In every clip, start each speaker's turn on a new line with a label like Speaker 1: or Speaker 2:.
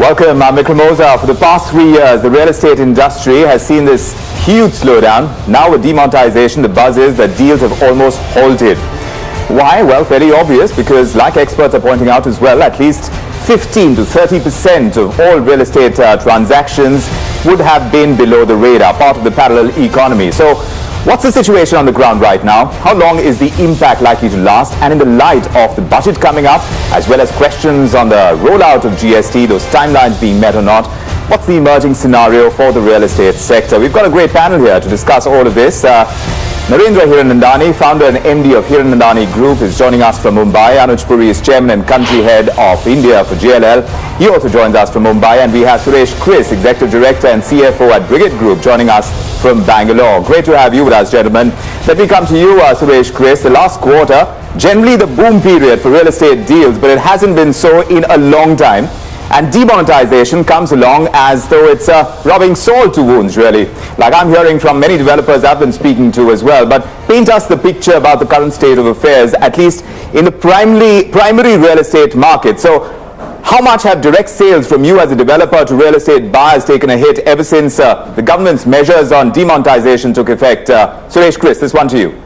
Speaker 1: Welcome, Mikromoza. For the past 3 years, the real estate industry has seen this huge slowdown. Now with demonetization, the buzz is that deals have almost halted. Why? Well, fairly obvious, because like experts are pointing out as well, at least 15 to 30% of all real estate transactions would have been below the radar, part of the parallel economy. So what's the situation on the ground right now? How long is the impact likely to last? And in the light of the budget coming up, as well as questions on the rollout of GST, those timelines being met or not, what's the emerging scenario for the real estate sector? We've got a great panel here to discuss all of this. Niranjan Hiranandani, founder and MD of Hiranandani Group, is joining us from Mumbai. Anuj Puri is chairman and country head of India for JLL. He also joins us from Mumbai. And we have Suresh Chris, executive director and CFO at Brigade Group, joining us from Bangalore. Great to have you with us, gentlemen. Let me come to you, Suresh Chris. The last quarter, generally the boom period for real estate deals, but it hasn't been so in a long time. And demonetization comes along as though it's rubbing salt to wounds, really. Like I'm hearing from many developers I've been speaking to as well. But paint us the picture about the current state of affairs, at least in the primary real estate market. So how much have direct sales from you as a developer to real estate buyers taken a hit ever since the government's measures on demonetization took effect? Suresh Chris, this one to you.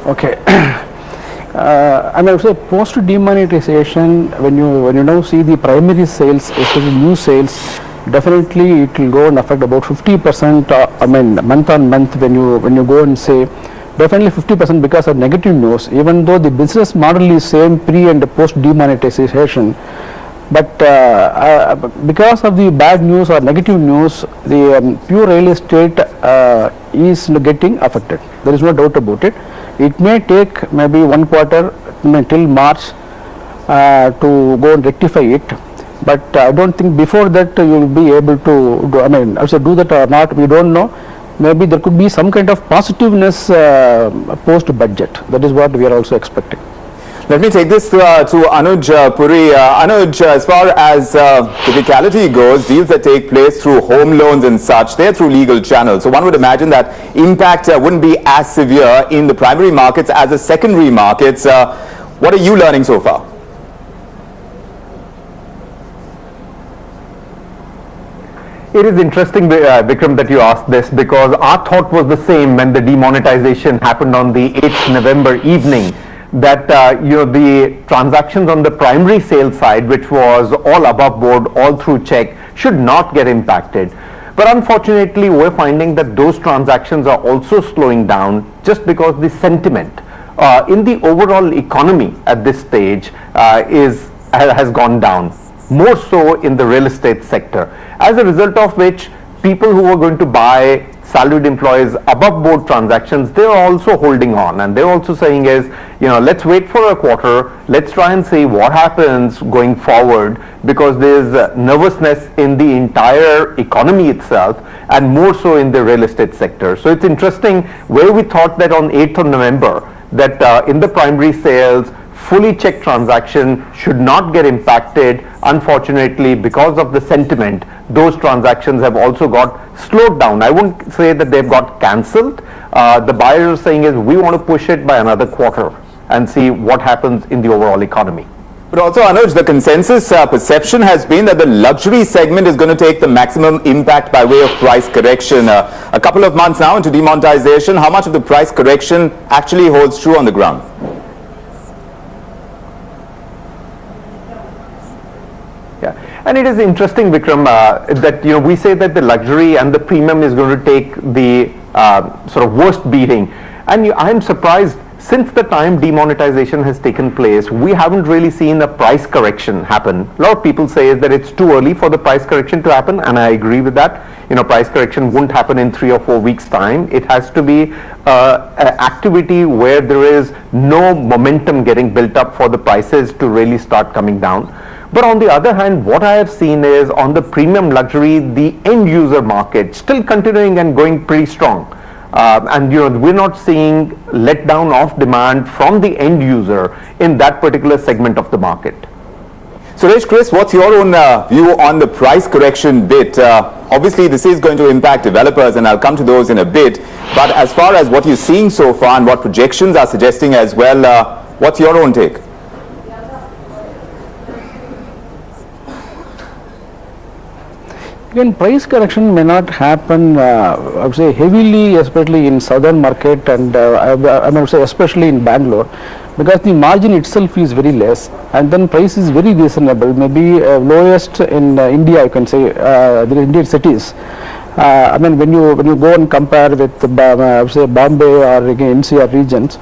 Speaker 2: Okay. I mean, so post demonetization, when you now see the primary sales, especially new sales, definitely it will go and affect about 50%. I mean, month on month, when you go and say, definitely 50% because of negative news. Even though the business model is same pre and post demonetization, but because of the bad news or negative news, the pure real estate is getting affected. There is no doubt about it. It may take maybe 1 quarter till March to go and rectify it, but I don't think before that you will be able to do, I mean, also do that or not, we don't know. Maybe there could be some kind of positiveness post budget. That is what we are also expecting.
Speaker 1: Let me take this to Anuj Puri. Anuj, as far as typicality goes, deals that take place through home loans and such, they're through legal channels. So one would imagine that impact wouldn't be as severe in the primary markets as the secondary markets. What are you learning so far?
Speaker 3: It is interesting, Vikram, that you asked this, because our thought was the same when the demonetization happened on the 8th November evening. That the transactions on the primary sales side, which was all above board, all through check, should not get impacted. But unfortunately, we're finding that those transactions are also slowing down just because the sentiment in the overall economy at this stage has gone down, more so in the real estate sector. As a result of which, people who are going to buy salaried employees above board transactions, they're also holding on, and they're also saying is, let's wait for a quarter, let's try and see what happens going forward, because there's nervousness in the entire economy itself, and more so in the real estate sector. So it's interesting, where we thought that on 8th of November, that in the primary sales, fully checked transaction should not get impacted. Unfortunately, because of the sentiment, those transactions have also got slowed down. I won't say that they've got cancelled. The buyers are saying is, we want to push it by another quarter and see what happens in the overall economy.
Speaker 1: But also, Anuj, the consensus perception has been that the luxury segment is going to take the maximum impact by way of price correction. A couple of months now into demonetization, how much of the price correction actually holds true on the ground?
Speaker 3: And it is interesting, Vikram, that we say that the luxury and the premium is going to take the sort of worst beating. And I'm surprised, since the time demonetization has taken place, we haven't really seen a price correction happen. A lot of people say that it's too early for the price correction to happen, and I agree with that. Price correction won't happen in 3 or 4 weeks' time. It has to be an activity where there is no momentum getting built up for the prices to really start coming down. But on the other hand, what I have seen is on the premium luxury, the end user market still continuing and going pretty strong. And we're not seeing letdown of demand from the end user in that particular segment of the market.
Speaker 1: Suresh, Chris, what's your own view on the price correction bit? Obviously, this is going to impact developers, and I'll come to those in a bit. But as far as what you're seeing so far and what projections are suggesting as well, What's your own take?
Speaker 2: Again, price correction may not happen, I would say, heavily, especially in southern market, and I would say especially in Bangalore, because the margin itself is very less, and then price is very reasonable, maybe lowest in India, I can say, the Indian cities. I mean, when you go and compare with, I would say, Bombay or again NCR regions,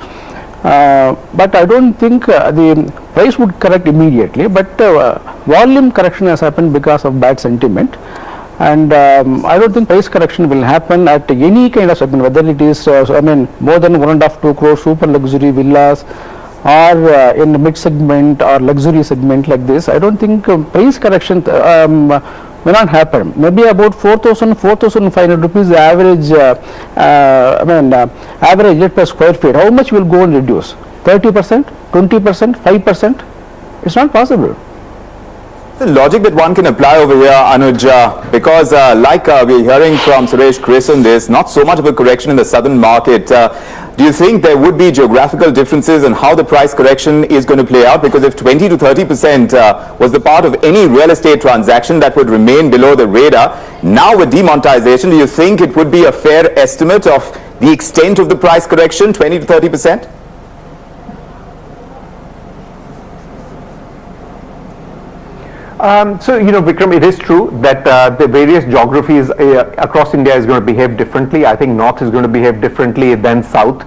Speaker 2: but I don't think the price would correct immediately, but volume correction has happened because of bad sentiment. And I don't think price correction will happen at any kind of segment, whether it is I mean more than 1.5 to 2 crore super luxury villas, or in the mid segment or luxury segment like this. I don't think price correction may not happen. Maybe about 4,000, 4,500 rupees average. Average rate per square feet. How much will go and reduce? 30%, 20%, 5%? It's not possible.
Speaker 1: The logic that one can apply over here, Anuj, because like we're hearing from Suresh Chris on this, not so much of a correction in the southern market. Do you think there would be geographical differences in how the price correction is going to play out? Because if 20 to 30% was the part of any real estate transaction that would remain below the radar, now with demonetization, do you think it would be a fair estimate of the extent of the price correction, 20 to 30%?
Speaker 3: So, Vikram, it is true that the various geographies across India is going to behave differently. I think North is going to behave differently than South.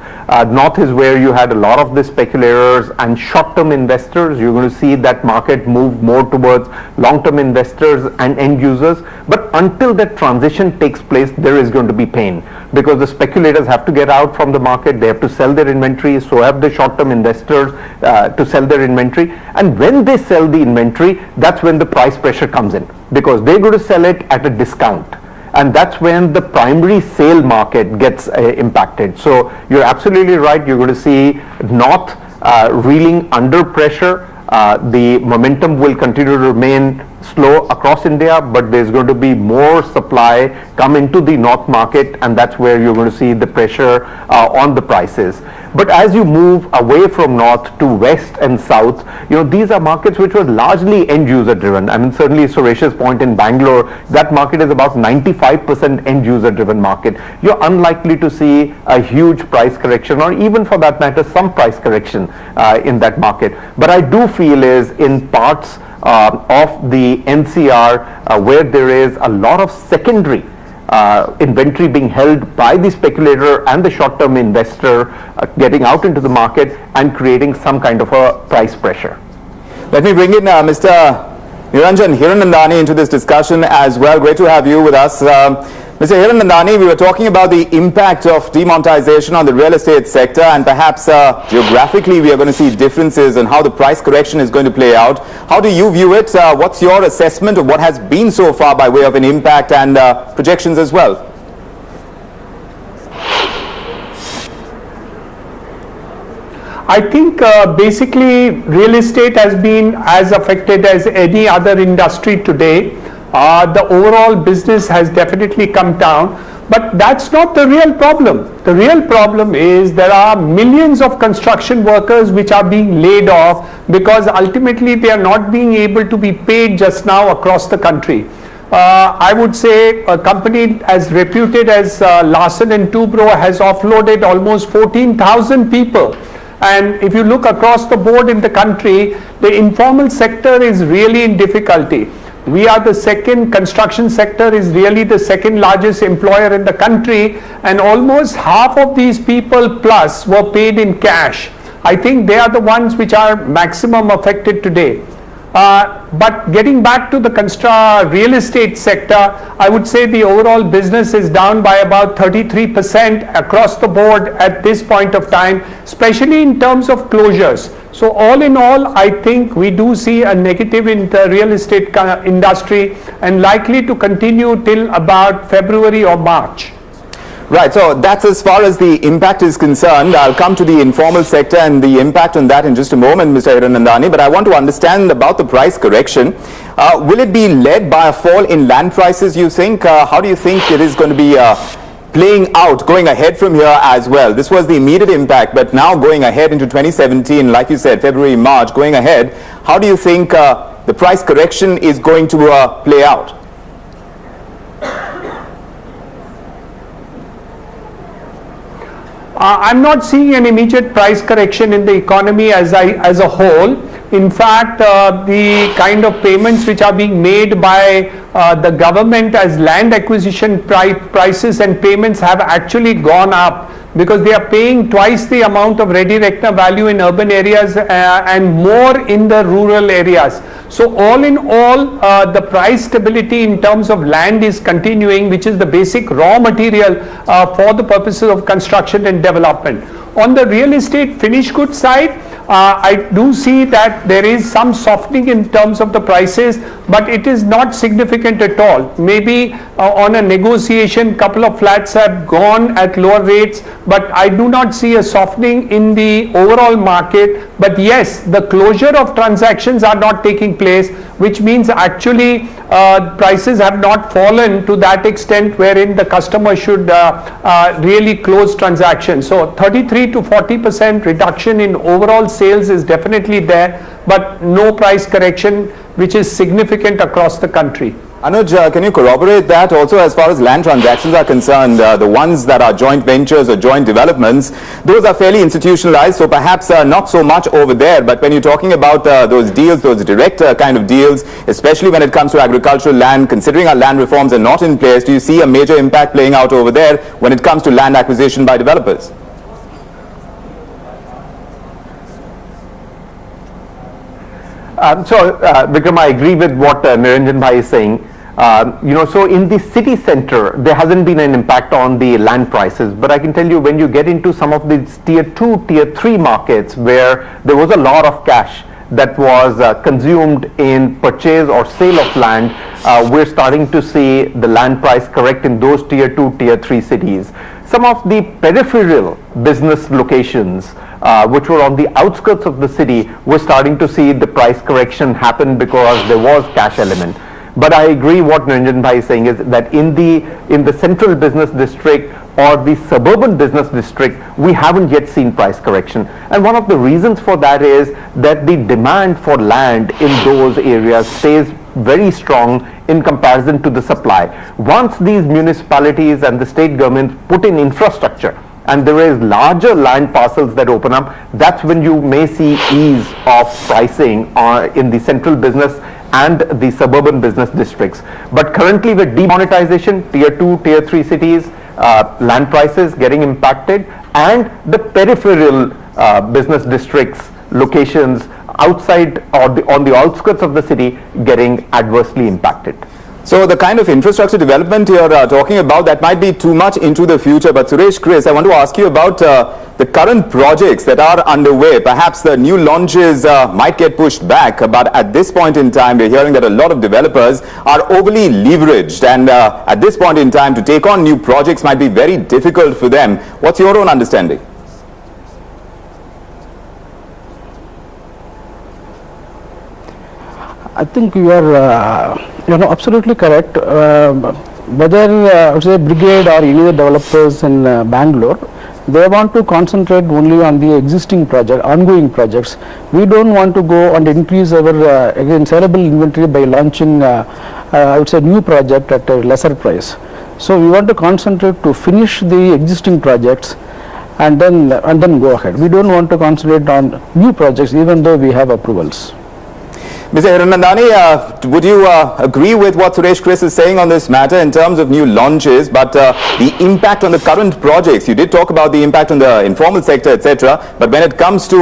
Speaker 3: North is where you had a lot of the speculators and short-term investors. You're going to see that market move more towards long-term investors and end users. But until that transition takes place, there is going to be pain, because the speculators have to get out from the market. They have to sell their inventory. So have the short-term investors to sell their inventory. And when they sell the inventory, that's when the price pressure comes in, because they're going to sell it at a discount, and that's when the primary sale market gets impacted. So you're absolutely right. You're going to see North reeling under pressure. The momentum will continue to remain slow across India, but there's going to be more supply come into the North market, and that's where you're going to see the pressure on the prices. But as you move away from North to West and South, these are markets which were largely end user driven. I mean, certainly Suresh's point in Bangalore, that market is about 95% end user driven market. You're unlikely to see a huge price correction, or even for that matter some price correction in that market. But I do feel is in parts of the NCR where there is a lot of secondary inventory being held by the speculator and the short-term investor getting out into the market and creating some kind of a price pressure.
Speaker 1: Let me bring in Mr. Niranjan Hiranandani into this discussion as well. Great to have you with us. Mr. Hiranandani, we were talking about the impact of demonetization on the real estate sector, and perhaps geographically we are going to see differences in how the price correction is going to play out. How do you view it? What's your assessment of what has been so far by way of an impact and projections as well?
Speaker 4: I think basically real estate has been as affected as any other industry today. The overall business has definitely come down, but that's not the real problem. The real problem is there are millions of construction workers which are being laid off because ultimately they are not being able to be paid just now across the country. I would say a company as reputed as Larsen & Toubro has offloaded almost 14,000 people. And if you look across the board in the country, the informal sector is really in difficulty. We are the second, construction sector is really the second largest employer in the country, and almost half of these people plus were paid in cash. I think they are the ones which are maximum affected today. But getting back to the real estate sector, I would say the overall business is down by about 33% across the board at this point of time, especially in terms of closures. So all in all, I think we do see a negative in the real estate industry, and likely to continue till about February or March.
Speaker 1: Right, so that's as far as the impact is concerned. I'll come to the informal sector and the impact on that in just a moment, Mr. Hiranandani, but I want to understand about the price correction. Will it be led by a fall in land prices, you think? How do you think it is going to be playing out, going ahead from here as well? This was the immediate impact, but now going ahead into 2017, like you said, February, March, going ahead, how do you think the price correction is going to play out?
Speaker 4: I'm not seeing an immediate price correction in the economy as a whole. In fact, the kind of payments which are being made by the government as land acquisition prices and payments have actually gone up, because they are paying twice the amount of ready reckoner value in urban areas and more in the rural areas. So all in all, the price stability in terms of land is continuing, which is the basic raw material for the purposes of construction and development. On the real estate finished goods side, I do see that there is some softening in terms of the prices, but it is not significant at all. Maybe on a negotiation, couple of flats have gone at lower rates, but I do not see a softening in the overall market. But yes, the closure of transactions are not taking place, which means actually prices have not fallen to that extent wherein the customer should really close transactions. So 33 to 40% reduction in overall sales is definitely there, but no price correction which is significant across the country.
Speaker 1: Anuj, can you corroborate that also as far as land transactions are concerned? The ones that are joint ventures or joint developments, those are fairly institutionalized, so perhaps not so much over there. But when you're talking about those deals, those direct kind of deals, especially when it comes to agricultural land, considering our land reforms are not in place, do you see a major impact playing out over there when it comes to land acquisition by developers?
Speaker 3: Vikram, I agree with what Niranjan Bhai is saying. So in the city center, there hasn't been an impact on the land prices. But I can tell you, when you get into some of these tier 2, tier 3 markets where there was a lot of cash that was consumed in purchase or sale of land, we're starting to see the land price correct in those tier 2, tier 3 cities. Some of the peripheral business locations which were on the outskirts of the city, we're starting to see the price correction happen because there was cash element. But I agree what Niranjan Bhai is saying is that in the central business district or the suburban business district, we haven't yet seen price correction. And one of the reasons for that is that the demand for land in those areas stays very strong in comparison to the supply. Once these municipalities and the state governments put in infrastructure and there is larger land parcels that open up, that's when you may see ease of pricing in the central business and the suburban business districts. But currently with demonetization, tier 2, tier 3 cities, land prices getting impacted, and the peripheral business districts, locations outside or on the outskirts of the city getting adversely impacted.
Speaker 1: So the kind of infrastructure development you're talking about, that might be too much into the future. But Suresh, Chris, I want to ask you about the current projects that are underway. Perhaps the new launches might get pushed back, but at this point in time, we're hearing that a lot of developers are overly leveraged, and at this point in time, to take on new projects might be very difficult for them. What's your own understanding?
Speaker 2: I think you are absolutely correct. Whether I would say Brigade or any other developers in Bangalore, they want to concentrate only on the existing project, ongoing projects. We don't want to go and increase our again sellable inventory by launching I would say new project at a lesser price. So we want to concentrate to finish the existing projects and then go ahead. We don't want to concentrate on new projects even though we have approvals.
Speaker 1: Mr. Hiranandani, would you agree with what Suresh Chris is saying on this matter in terms of new launches, but the impact on the current projects? You did talk about the impact on the informal sector, etc. But when it comes to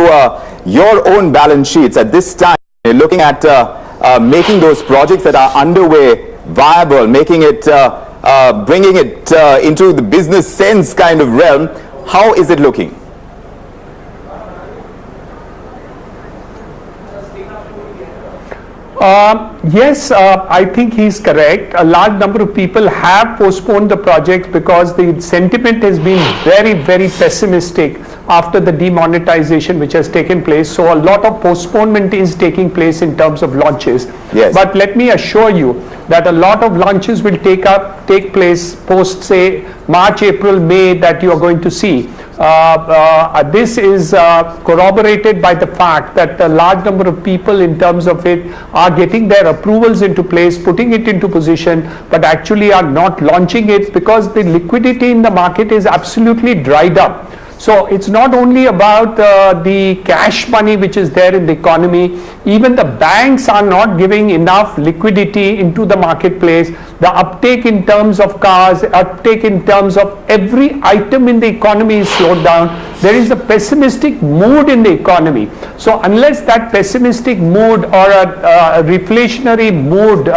Speaker 1: your own balance sheets at this time, you're looking at making those projects that are underway viable, making it, bringing it into the business sense kind of realm. How is it looking?
Speaker 4: Yes, I think he's correct. A large number of people have postponed the project because the sentiment has been very, very pessimistic after the demonetization which has taken place. So a lot of postponement is taking place in terms of launches.
Speaker 1: Yes.
Speaker 4: But let me assure you that a lot of launches will take place post, say, March, April, May, that you are going to see. This is corroborated by the fact that a large number of people in terms of it are getting their approvals into place, putting it into position, but actually are not launching it because the liquidity in the market is absolutely dried up. So it's not only about the cash money which is there in the economy, even the banks are not giving enough liquidity into the marketplace. The uptake in terms of cars, uptake in terms of every item in the economy is slowed down. There is a pessimistic mood in the economy. So unless that pessimistic mood or a reflationary mood,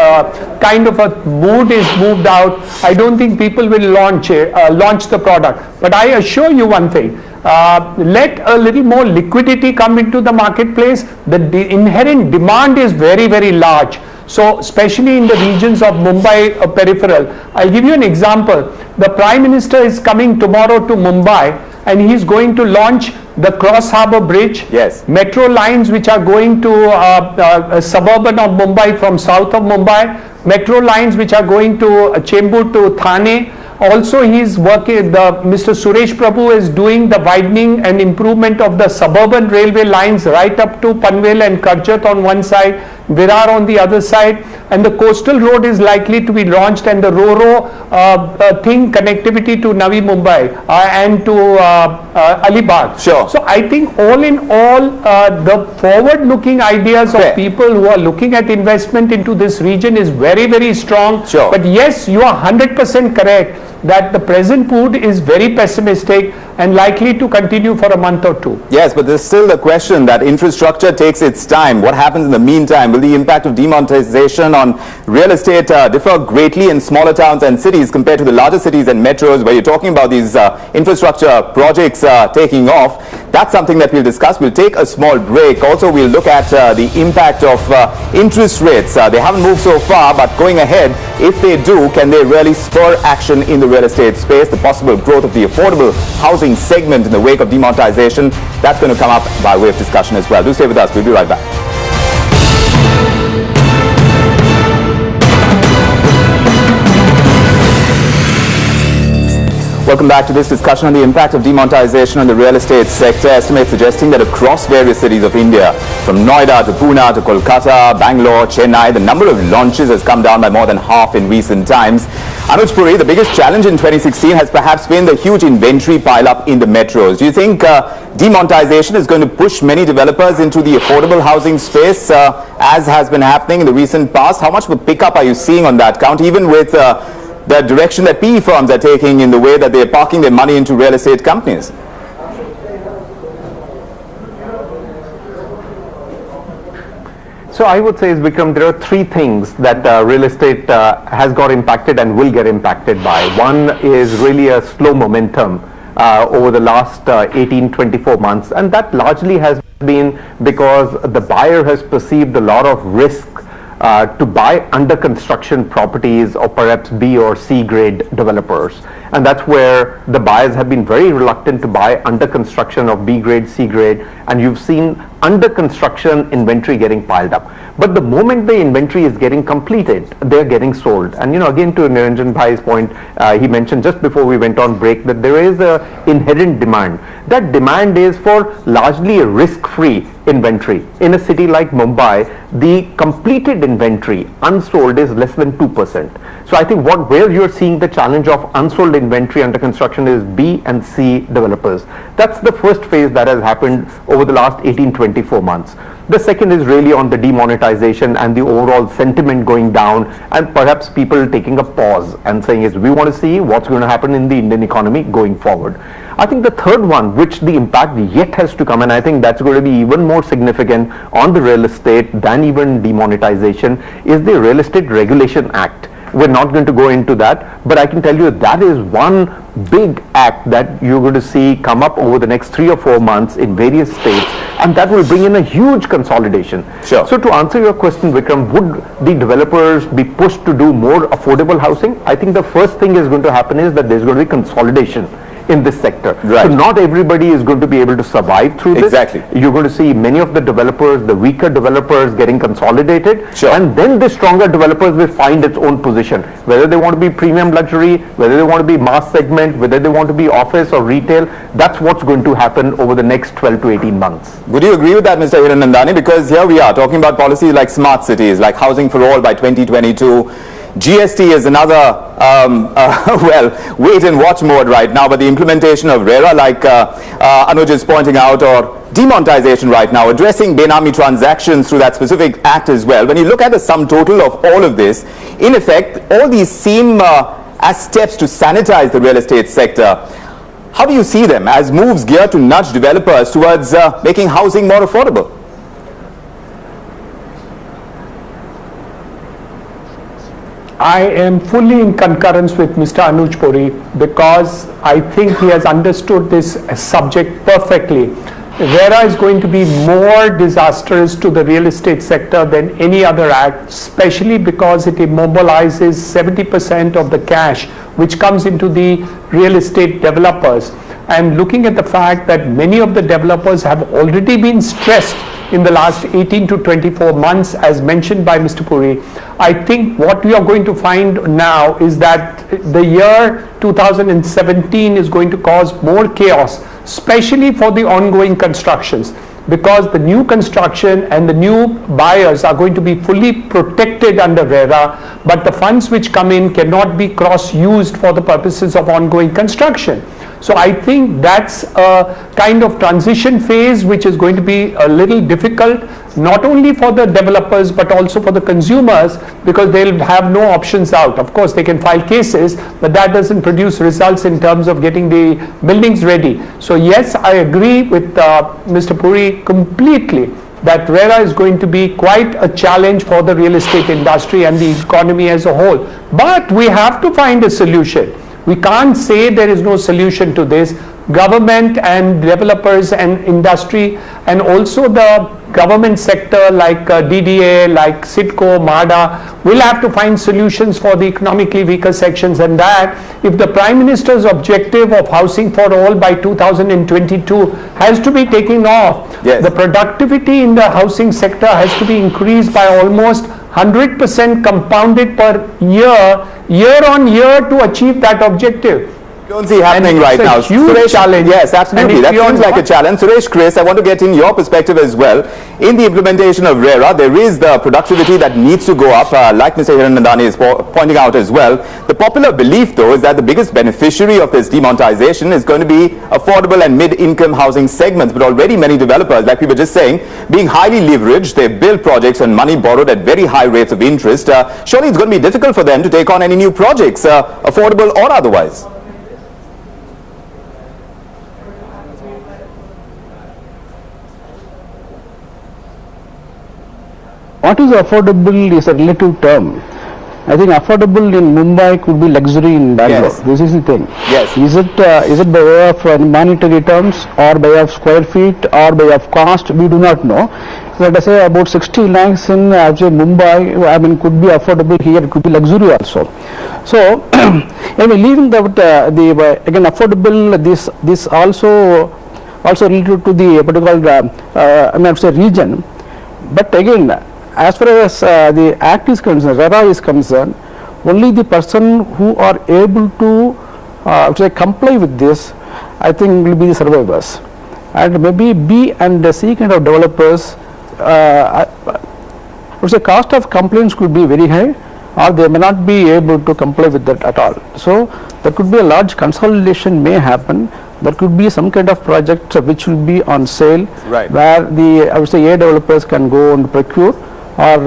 Speaker 4: kind of a mood is moved out, I don't think people will launch the product. But I assure you one thing, let a little more liquidity come into the marketplace. The inherent demand is very, very large. So especially in the regions of Mumbai peripheral. I'll give you an example. The Prime Minister is coming tomorrow to Mumbai and he's going to launch the Cross Harbour Bridge,
Speaker 1: yes,
Speaker 4: metro lines which are going to suburban of Mumbai from south of Mumbai, metro lines which are going to Chembur to Thane. Also, he's working, Mr. Suresh Prabhu is doing the widening and improvement of the suburban railway lines right up to Panvel and Karjat on one side, Virar on the other side, and the coastal road is likely to be launched, and the Ro-Ro connectivity to Navi Mumbai and to Alibag.
Speaker 1: Sure.
Speaker 4: So I think all in all, the forward-looking ideas of people who are looking at investment into this region is very, very strong.
Speaker 1: Sure.
Speaker 4: But yes, you are 100% correct that the present mood is very pessimistic and likely to continue for a month or two.
Speaker 1: Yes, but there's still the question that infrastructure takes its time. What happens in the meantime? Will the impact of demonetization on real estate differ greatly in smaller towns and cities compared to the larger cities and metros where you're talking about these infrastructure projects taking off? That's something that we'll discuss. We'll take a small break. Also, we'll look at the impact of interest rates. They haven't moved so far, but going ahead, if they do, can they really spur action in the real estate space? The possible growth of the affordable housing segment in the wake of demonetization, that's going to come up by way of discussion as well. Do stay with us. We'll be right back. Welcome back to this discussion on the impact of demonetization on the real estate sector. Estimates suggesting that across various cities of India, from Noida to Pune to Kolkata, Bangalore, Chennai, the number of launches has come down by more than half in recent times. Anuj Puri, the biggest challenge in 2016 has perhaps been the huge inventory pile-up in the metros. Do you think demonetization is going to push many developers into the affordable housing space, as has been happening in the recent past? How much of a pickup are you seeing on that count, even with the direction that PE firms are taking in the way that they're parking their money into real estate companies?
Speaker 3: So I would say, Vikram, there are three things that real estate has got impacted and will get impacted by. One is really a slow momentum over the last 18-24 months, and that largely has been because the buyer has perceived a lot of risk to buy under construction properties or perhaps B or C grade developers, and that's where the buyers have been very reluctant to buy under construction of B grade, C grade, and you've seen under construction inventory getting piled up. But the moment the inventory is getting completed, they're getting sold. And again, to Niranjan Bhai's point, he mentioned just before we went on break that there is a inherent demand. That demand is for largely a risk-free inventory. In a city like Mumbai, the completed inventory unsold is less than 2%. So I think where you're seeing the challenge of unsold inventory under construction is B and C developers. That's the first phase that has happened over the last 18-24 months. The second is really on the demonetization and the overall sentiment going down, and perhaps people taking a pause and saying, is we want to see what's going to happen in the Indian economy going forward. I think the third one, which the impact yet has to come, and I think that's going to be even more significant on the real estate than even demonetization, is the Real Estate Regulation Act. We're not going to go into that, but I can tell you that is one big act that you're going to see come up over the next 3 or 4 months in various states and that will bring in a huge consolidation.
Speaker 1: Sure.
Speaker 3: So to answer your question, Vikram, would the developers be pushed to do more affordable housing? I think the first thing is going to happen is that there's going to be consolidation in this sector.
Speaker 1: Right.
Speaker 3: So not everybody is going to be able to survive through this.
Speaker 1: Exactly.
Speaker 3: You're going to see many of the developers, the weaker developers getting consolidated.
Speaker 1: Sure.
Speaker 3: And then the stronger developers will find its own position. Whether they want to be premium luxury, whether they want to be mass segment, whether they want to be office or retail, that's what's going to happen over the next 12 to 18 months.
Speaker 1: Would you agree with that, Mr. Hiranandani? Because here we are talking about policies like smart cities, like housing for all by 2022. GST is another, well, wait and watch mode right now, but the implementation of RERA, like Anuj is pointing out, or demonetization right now, addressing Benami transactions through that specific act as well. When you look at the sum total of all of this, in effect, all these seem as steps to sanitize the real estate sector. How do you see them as moves geared to nudge developers towards making housing more affordable?
Speaker 4: I am fully in concurrence with Mr. Anuj Puri because I think he has understood this subject perfectly. RERA is going to be more disastrous to the real estate sector than any other act, especially because it immobilizes 70% of the cash which comes into the real estate developers. And looking at the fact that many of the developers have already been stressed in the last 18 to 24 months, as mentioned by Mr. Puri, I think what we are going to find now is that the year 2017 is going to cause more chaos, especially for the ongoing constructions, because the new construction and the new buyers are going to be fully protected under RERA, but the funds which come in cannot be cross-used for the purposes of ongoing construction. So I think that's a kind of transition phase which is going to be a little difficult, not only for the developers but also for the consumers, because they'll have no options out. Of course, they can file cases, but that doesn't produce results in terms of getting the buildings ready. So yes, I agree with Mr. Puri completely that RERA is going to be quite a challenge for the real estate industry and the economy as a whole. But we have to find a solution. We can't say there is no solution to this. Government and developers and industry and also the government sector like DDA, like SIDCO, MADA will have to find solutions for the economically weaker sections, and that if the Prime Minister's objective of housing for all by 2022 has to be taken off,
Speaker 1: yes,
Speaker 4: the productivity in the housing sector has to be increased by almost 100% compounded per year on year to achieve that objective.
Speaker 1: Don't see happening right now.
Speaker 4: Huge challenge.
Speaker 1: Yes, absolutely. That seems like a challenge. Suresh, Chris, I want to get in your perspective as well. In the implementation of RERA, there is the productivity that needs to go up, like Mr. Hiranandani is pointing out as well. The popular belief, though, is that the biggest beneficiary of this demonetization is going to be affordable and mid-income housing segments. But already many developers, like we were just saying, being highly leveraged, they build projects on money borrowed at very high rates of interest. Surely it's going to be difficult for them to take on any new projects, affordable or otherwise.
Speaker 2: What is affordable is a relative term. I think affordable in Mumbai could be luxury in Bangalore.
Speaker 1: Yes.
Speaker 2: This is the thing.
Speaker 1: Yes.
Speaker 2: Is it by way of monetary terms or by way of square feet or by way of cost? We do not know. Let us say about 60 lakhs in Mumbai, I mean, could be affordable here. It could be luxury also. So, anyway, leaving that again affordable. This also related to the particular region. But again, as far as the act is concerned, RERA is concerned, only the person who are able to comply with this, I think, will be the survivors. And maybe B and C kind of developers, cost of complaints could be very high, or they may not be able to comply with that at all. So there could be a large consolidation may happen. There could be some kind of project which will be on sale,
Speaker 1: right,
Speaker 2: where the A developers can go and procure, or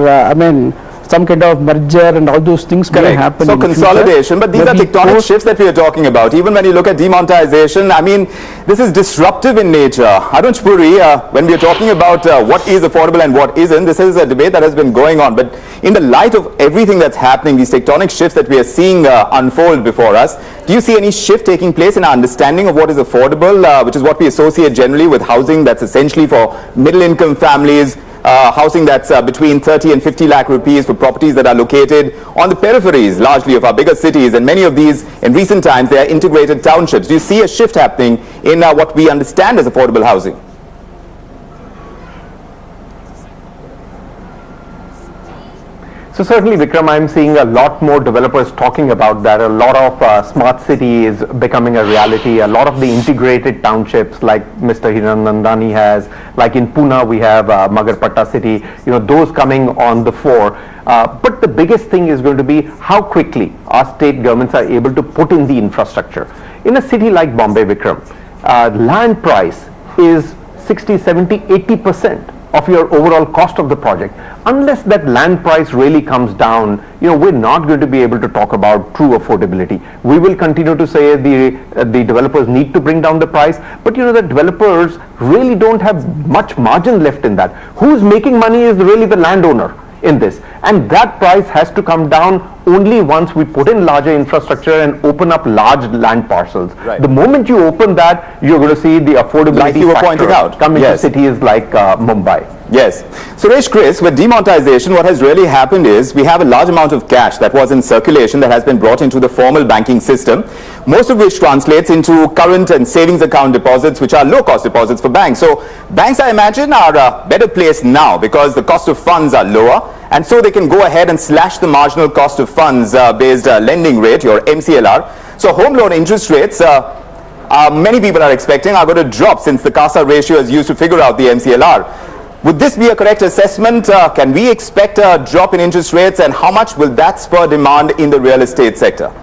Speaker 2: some kind of merger and all those things may happen.
Speaker 1: So
Speaker 2: in the
Speaker 1: consolidation,
Speaker 2: future.
Speaker 1: but these are
Speaker 2: Maybe
Speaker 1: tectonic shifts that we are talking about. Even when you look at demonetization, I mean, this is disruptive in nature. Arun Puri, when we are talking about what is affordable and what isn't, this is a debate that has been going on. But in the light of everything that's happening, these tectonic shifts that we are seeing unfold before us, do you see any shift taking place in our understanding of what is affordable, which is what we associate generally with housing that's essentially for middle income families, housing that's between 30 and 50 lakh rupees for properties that are located on the peripheries largely of our bigger cities, and many of these in recent times they are integrated townships. Do you see a shift happening in what we understand as affordable housing?
Speaker 3: So certainly, Vikram, I'm seeing a lot more developers talking about that. A lot of smart city is becoming a reality. A lot of the integrated townships like Mr. Hiranandani has, like in Pune we have Magarpatta city, those coming on the fore. But the biggest thing is going to be how quickly our state governments are able to put in the infrastructure. In a city like Bombay, Vikram, land price is 60, 70, 80% of your overall cost of the project. Unless that land price really comes down, we're not going to be able to talk about true affordability. We will continue to say the developers need to bring down the price, but the developers really don't have much margin left in that. Who's making money is really the landowner in this, and that price has to come down only once we put in larger infrastructure and open up large land parcels.
Speaker 1: Right.
Speaker 3: The moment you open that, you're going to see the affordability
Speaker 1: like you were
Speaker 3: factor
Speaker 1: pointing out
Speaker 3: come into
Speaker 1: yes.
Speaker 3: cities like Mumbai.
Speaker 1: Yes. Suresh, Chris, with demonetization, what has really happened is we have a large amount of cash that was in circulation that has been brought into the formal banking system, most of which translates into current and savings account deposits, which are low-cost deposits for banks. So banks, I imagine, are better placed now because the cost of funds are lower, and so they can go ahead and slash the marginal cost of funds based lending rate, your MCLR. So home loan interest rates, many people are expecting, are going to drop since the CASA ratio is used to figure out the MCLR. Would this be a correct assessment? Can we expect a drop in interest rates, and how much will that spur demand in the real estate sector?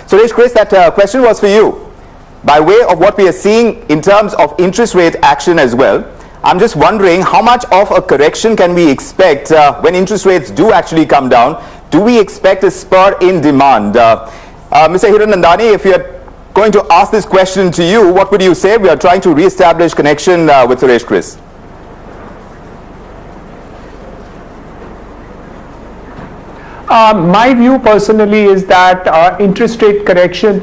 Speaker 1: Suresh, Chris, that question was for you. By way of what we are seeing in terms of interest rate action as well, I'm just wondering how much of a correction can we expect when interest rates do actually come down? Do we expect a spur in demand? Mr. Hiranandani, if you're going to ask this question to you, what would you say? We are trying to re-establish connection with Suresh, Chris.
Speaker 4: My view personally is that interest rate correction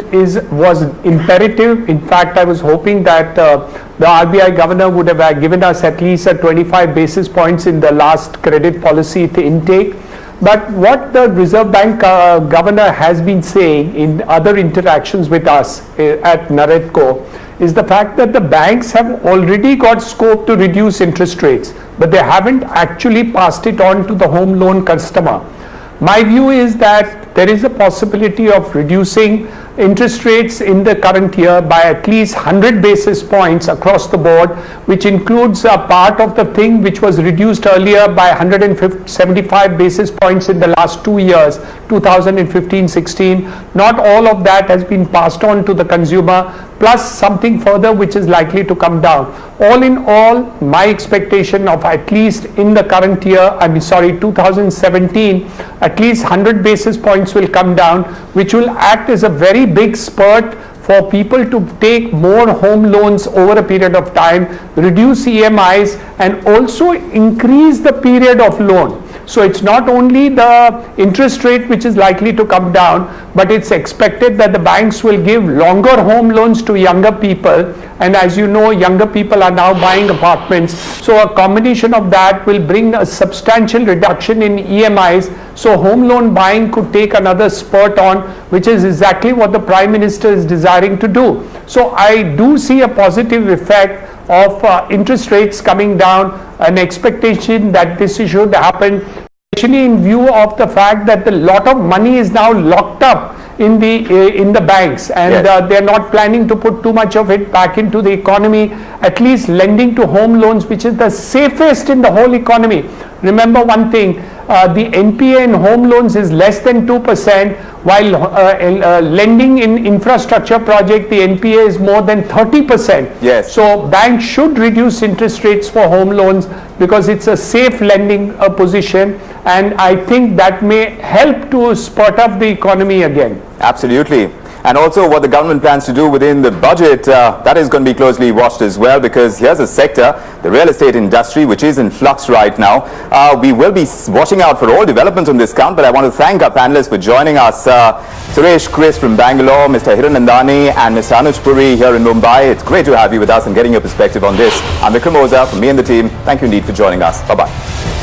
Speaker 4: was imperative. In fact, I was hoping that the RBI governor would have given us at least 25 basis points in the last credit policy intake. But what the Reserve Bank governor has been saying in other interactions with us at Naredco is the fact that the banks have already got scope to reduce interest rates, but they haven't actually passed it on to the home loan customer. My view is that there is a possibility of reducing interest rates in the current year by at least 100 basis points across the board, which includes a part of the thing which was reduced earlier by 175 basis points in the last 2 years, 2015-16. Not all of that has been passed on to the consumer, plus something further which is likely to come down. All in all, my expectation of at least in the current year, 2017, at least 100 basis points will come down, which will act as a very big spurt for people to take more home loans over a period of time, reduce EMIs, and also increase the period of loan. So it's not only the interest rate which is likely to come down, but it's expected that the banks will give longer home loans to younger people. And as you know, younger people are now buying apartments. So a combination of that will bring a substantial reduction in EMIs. So home loan buying could take another spurt on, which is exactly what the Prime Minister is desiring to do. So I do see a positive effect of interest rates coming down, an expectation that this should happen, especially in view of the fact that a lot of money is now locked up in the banks, and
Speaker 1: yes.
Speaker 4: They're not planning to put too much of it back into the economy, at least lending to home loans, which is the safest in the whole economy. Remember one thing, the NPA in home loans is less than 2%, while lending in infrastructure project, the NPA is more than 30%.
Speaker 1: Yes.
Speaker 4: So banks should reduce interest rates for home loans because it's a safe lending position, and I think that may help to spurt up the economy again.
Speaker 1: Absolutely. And also what the government plans to do within the budget, that is going to be closely watched as well, because here's a sector, the real estate industry, which is in flux right now. We will be watching out for all developments on this count, but I want to thank our panelists for joining us. Suresh Chris from Bangalore, Mr. Hiranandani and Mr. Anuj Puri here in Mumbai. It's great to have you with us and getting your perspective on this. I'm Vikram Oza from me and the team. Thank you indeed for joining us. Bye-bye.